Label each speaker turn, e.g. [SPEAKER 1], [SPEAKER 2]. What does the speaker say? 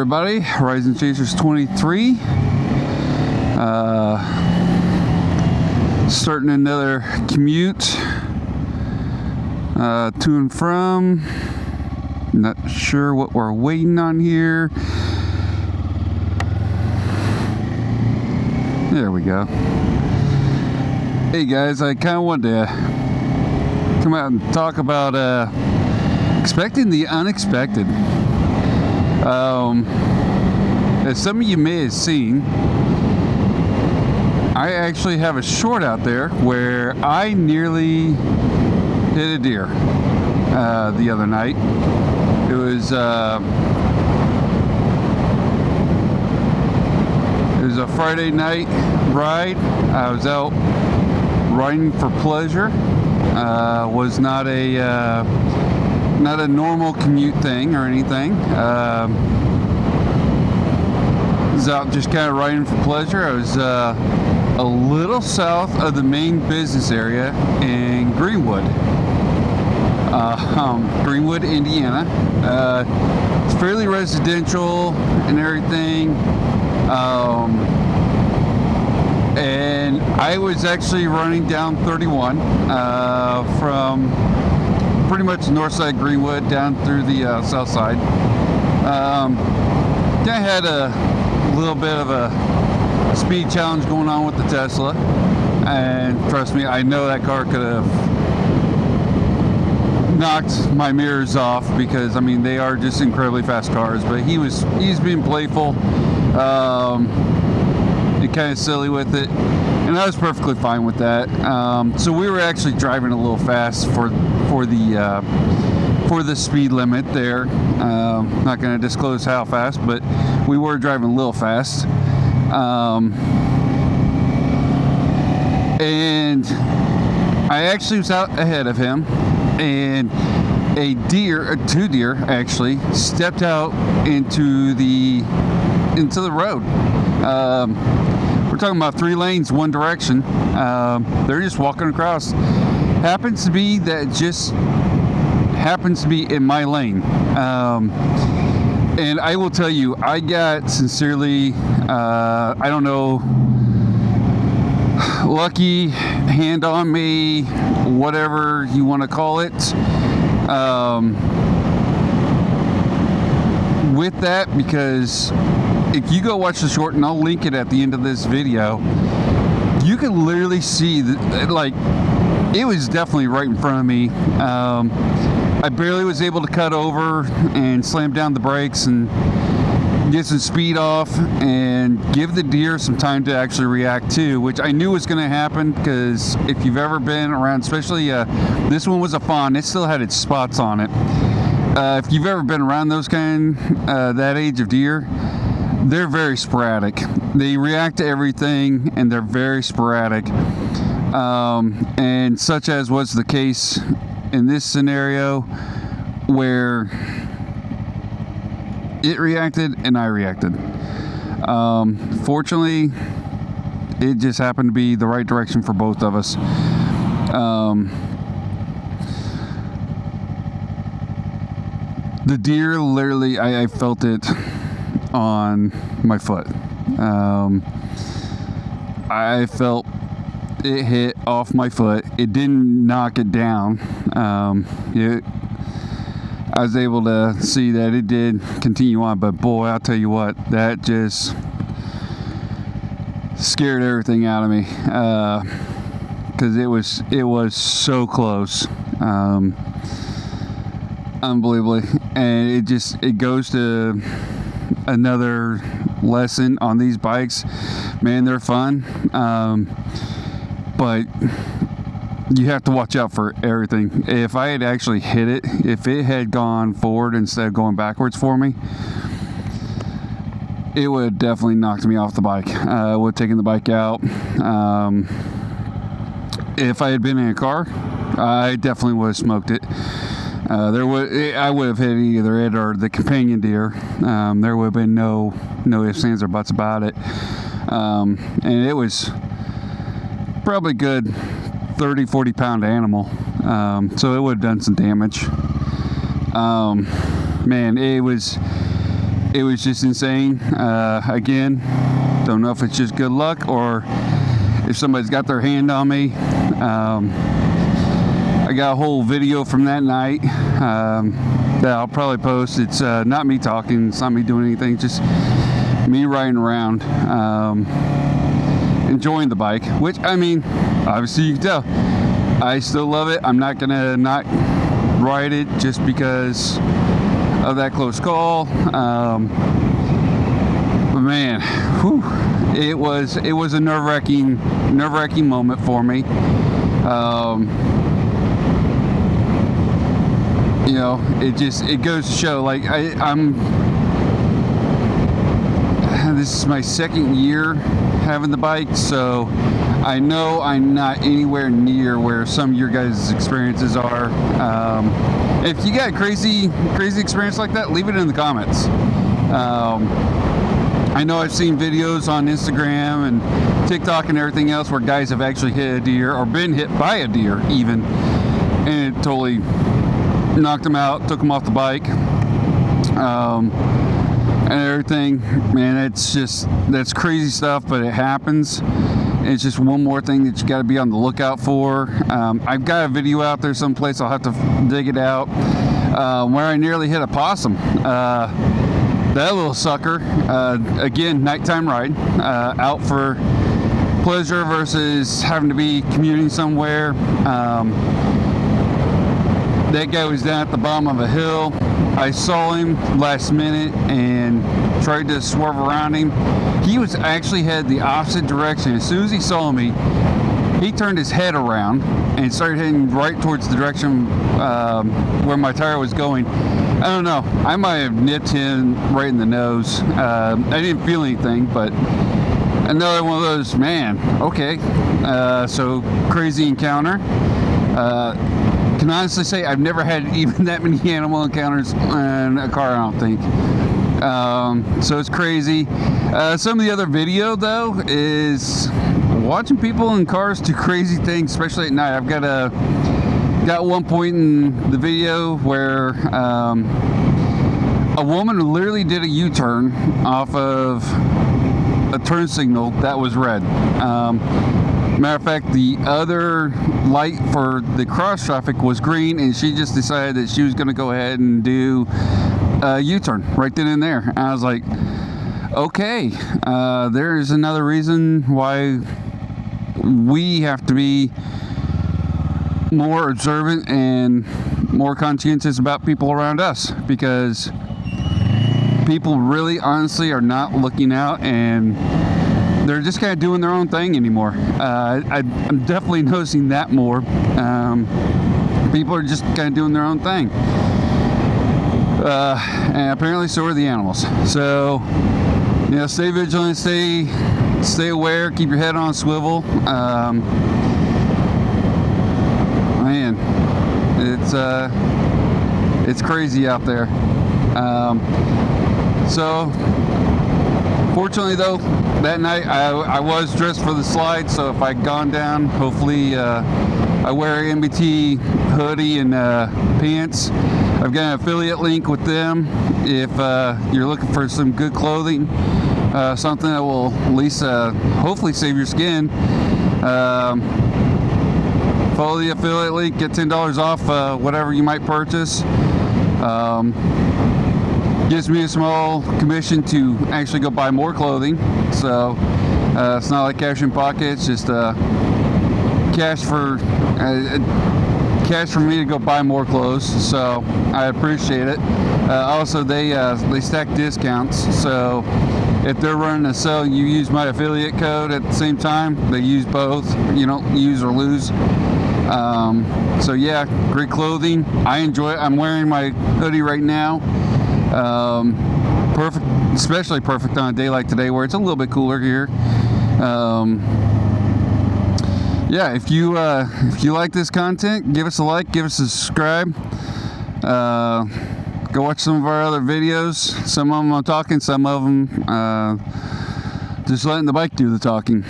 [SPEAKER 1] Everybody, Horizon Chasers 23. Starting another commute to and from. Not sure what we're waiting on here. There we go. Hey guys, I kind of wanted to come out and talk about expecting the unexpected. As some of you may have seen, I actually have a short out there where I nearly hit a deer the other night. It was a Friday night ride. I was out riding for pleasure. Was not a normal commute thing or anything. I was out just kind of riding for pleasure. I was a little south of the main business area in Greenwood, Indiana. It's fairly residential and everything. And I was actually running down 31 from pretty much north side Greenwood down through the south side. I had a little bit of a speed challenge going on with the Tesla, and trust me, I know that car could have knocked my mirrors off, because I mean they are just incredibly fast cars, but he's being playful and kind of silly with it, and I was perfectly fine with that. So we were actually driving a little fast for the speed limit there. Not going to disclose how fast, but we were driving a little fast. And I actually was out ahead of him, and two deer actually stepped out into the road. We're talking about 3 lanes, one direction. They're just walking across. Happens to be in my lane. And I will tell you, I got sincerely, I don't know, lucky, hand on me, whatever you want to call it, with that, because if you go watch the short, and I'll link it at the end of this video, you can literally see that, like, it was definitely right in front of me. I barely was able to cut over and slam down the brakes and get some speed off and give the deer some time to actually react to, which I knew was going to happen, because if you've ever been around, especially this one was a fawn, it still had its spots on it. If you've ever been around those that age of deer, they're very sporadic. They react to everything, and they're very sporadic. And such as was the case in this scenario, where it reacted and I reacted. Fortunately, it just happened to be the right direction for both of us. The deer, literally, I felt it on my foot. I felt it hit off my foot. It didn't knock it down. I was able to see that it did continue on, but boy, I'll tell you what, that just scared everything out of me, because it was so close, unbelievably. And it goes to another lesson on these bikes. Man, they're fun, but you have to watch out for everything. If I had actually hit it, if it had gone forward instead of going backwards for me, it would have definitely knocked me off the bike. I would have taken the bike out. If I had been in a car, I definitely would have smoked it. I would have hit either it or the companion deer. There would have been no ifs, ands, or buts about it. And it was probably good 30-40 pound animal, so it would have done some damage. Man, it was just insane. Again, don't know if it's just good luck or if somebody's got their hand on me. I got a whole video from that night that I'll probably post. It's not me talking, it's not me doing anything, just me riding around, enjoying the bike, which, I mean, obviously you can tell I still love it. I'm not gonna not ride it just because of that close call. But man, whew, it was a nerve-wracking moment for me. You know, it goes to show, like, this is my second year having the bike, so I know I'm not anywhere near where some of your guys' experiences are. If you got a crazy experience like that, leave it in the comments. I know I've seen videos on Instagram and TikTok and everything else where guys have actually hit a deer or been hit by a deer even, and it totally knocked them out, took them off the bike, and everything. Man, that's crazy stuff, but it happens. It's just one more thing that you got to be on the lookout for. I've got a video out there someplace, I'll have to dig it out, where I nearly hit a possum. That little sucker, again, nighttime ride, out for pleasure versus having to be commuting somewhere. That guy was down at the bottom of a hill. I saw him last minute and tried to swerve around him. He was actually headed the opposite direction. As soon as he saw me, he turned his head around and started heading right towards the direction where my tire was going. I don't know, I might have nipped him right in the nose. I didn't feel anything, but another one of those, man, okay. So crazy encounter. Can honestly say I've never had even that many animal encounters in a car, I don't think. So it's crazy. Some of the other video though is watching people in cars do crazy things, especially at night. I've got one point in the video where a woman literally did a U-turn off of a turn signal that was red. Matter of fact, the other light for the cross traffic was green, and she just decided that she was going to go ahead and do a U-turn right then and there. And I was like, okay, there's another reason why we have to be more observant and more conscientious about people around us, because people really honestly are not looking out, and they're just kind of doing their own thing anymore. I'm definitely noticing that more. People are just kind of doing their own thing. And apparently so are the animals. So, you know, stay vigilant, stay aware, keep your head on a swivel. Man, it's crazy out there. So, fortunately though, that night I was dressed for the slide, so if I'd gone down, hopefully I wear an MBT hoodie and pants. I've got an affiliate link with them if you're looking for some good clothing, something that will at least hopefully save your skin. Follow the affiliate link, get $10 off whatever you might purchase. Gives me a small commission to actually go buy more clothing, so it's not like cash in pocket, it's just cash for me to go buy more clothes, so I appreciate it. Also, they stack discounts, so if they're running a sale, you use my affiliate code at the same time. They use both, you don't use or lose. So yeah, great clothing. I enjoy it. I'm wearing my hoodie right now. Perfect, especially perfect on a day like today where it's a little bit cooler here. Yeah, if you like this content, give us a like, give us a subscribe. Go watch some of our other videos. Some of them I'm talking, some of them just letting the bike do the talking.